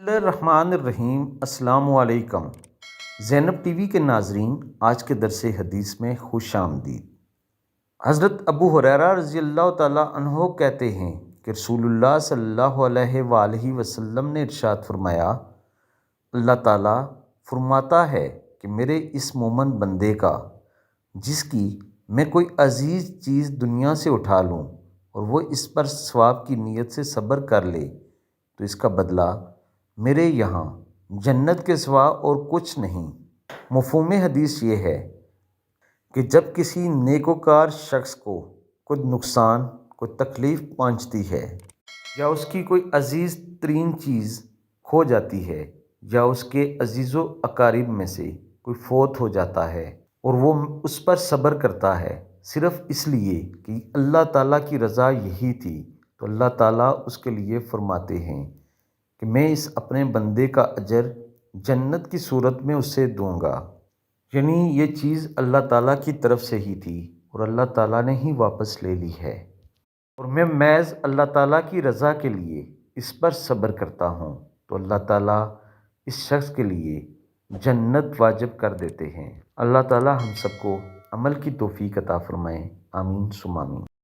بسم اللہ الرحمن الرحیم۔ السلام علیکم زینب ٹی وی کے ناظرین، آج کے درس حدیث میں خوش آمدید۔ حضرت ابو ہریرہ رضی اللہ تعالیٰ عنہ کہتے ہیں کہ رسول اللہ صلی اللہ علیہ وآلہ وسلم نے ارشاد فرمایا، اللہ تعالیٰ فرماتا ہے کہ میرے اس مومن بندے کا جس کی میں کوئی عزیز چیز دنیا سے اٹھا لوں اور وہ اس پر ثواب کی نیت سے صبر کر لے تو اس کا بدلہ میرے یہاں جنت کے سوا اور کچھ نہیں۔ مفہوم حدیث یہ ہے کہ جب کسی نیکوکار شخص کو کوئی نقصان، کوئی تکلیف پہنچتی ہے، یا اس کی کوئی عزیز ترین چیز کھو جاتی ہے، یا اس کے عزیز و اقارب میں سے کوئی فوت ہو جاتا ہے اور وہ اس پر صبر کرتا ہے صرف اس لیے کہ اللہ تعالیٰ کی رضا یہی تھی، تو اللہ تعالیٰ اس کے لیے فرماتے ہیں کہ میں اس اپنے بندے کا اجر جنت کی صورت میں اسے دوں گا۔ یعنی یہ چیز اللہ تعالیٰ کی طرف سے ہی تھی اور اللہ تعالیٰ نے ہی واپس لے لی ہے، اور میں محض اللہ تعالیٰ کی رضا کے لیے اس پر صبر کرتا ہوں، تو اللہ تعالیٰ اس شخص کے لیے جنت واجب کر دیتے ہیں۔ اللہ تعالیٰ ہم سب کو عمل کی توفیق عطا فرمائے، آمین ثم آمین۔